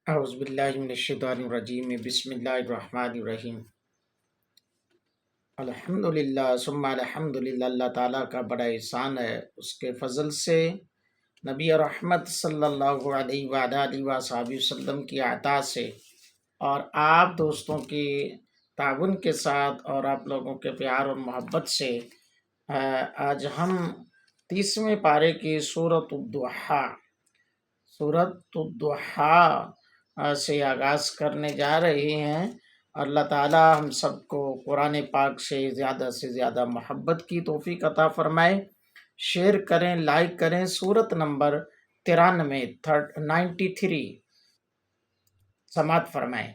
اعوذ باللہ من الشیطان الرجیم بسم اللہ الرحمن الرحیم الحمدللہ ثم الحمدللہ۔ اللہ تعالیٰ کا بڑا احسان ہے، اس کے فضل سے نبی رحمت صلی اللہ علیہ وآلہ وصحبہ وسلم کی عطا سے اور آپ دوستوں کی تعاون کے ساتھ اور آپ لوگوں کے پیار اور محبت سے آج ہم 30ویں پارے کی سورۃ الضحیٰ سے آغاز کرنے جا رہے ہیں۔ اللہ تعالیٰ ہم سب کو قرآن پاک سے زیادہ محبت کی توفیق عطا فرمائے۔ شیئر کریں، لائک کریں۔ سورت نمبر 93 سماعت فرمائیں۔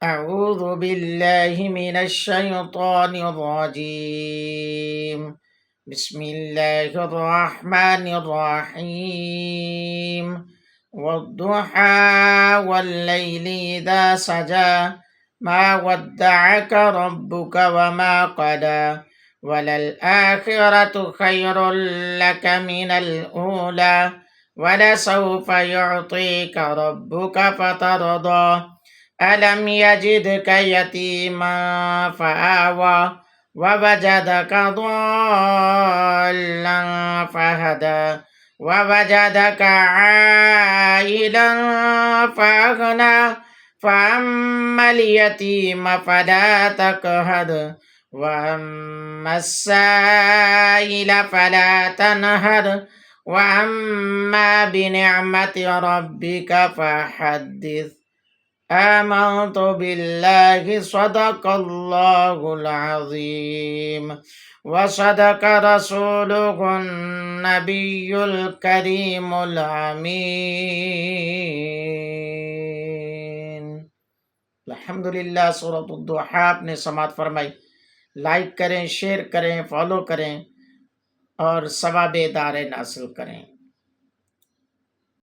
اعوذ باللہ من الشیطان الرجیم، بسم اللہ الرحمن الرحیم۔ والضحى والليل إذا سجى ما ودعك ربك وما قلى وللآخرة خير لك من الأولى ولسوف يعطيك ربك فترضى ألم يجدك يتيما فآوى ووجدك ضالا فهدى ووجدك عائلا فأغنى فأما اليتيم فلا تقهر وأما السائل فلا تنهر وأما بنعمة ربك فحدث۔ آمنت بالله صدق الله العظيم وصدق رسوله النبي الكريم الأمين۔ الحمدللہ سورۃ الضحیٰ آپ نے سماعت فرمائی۔ لائک کریں، شیئر کریں، فالو کریں اور ثواب دارین حاصل کریں۔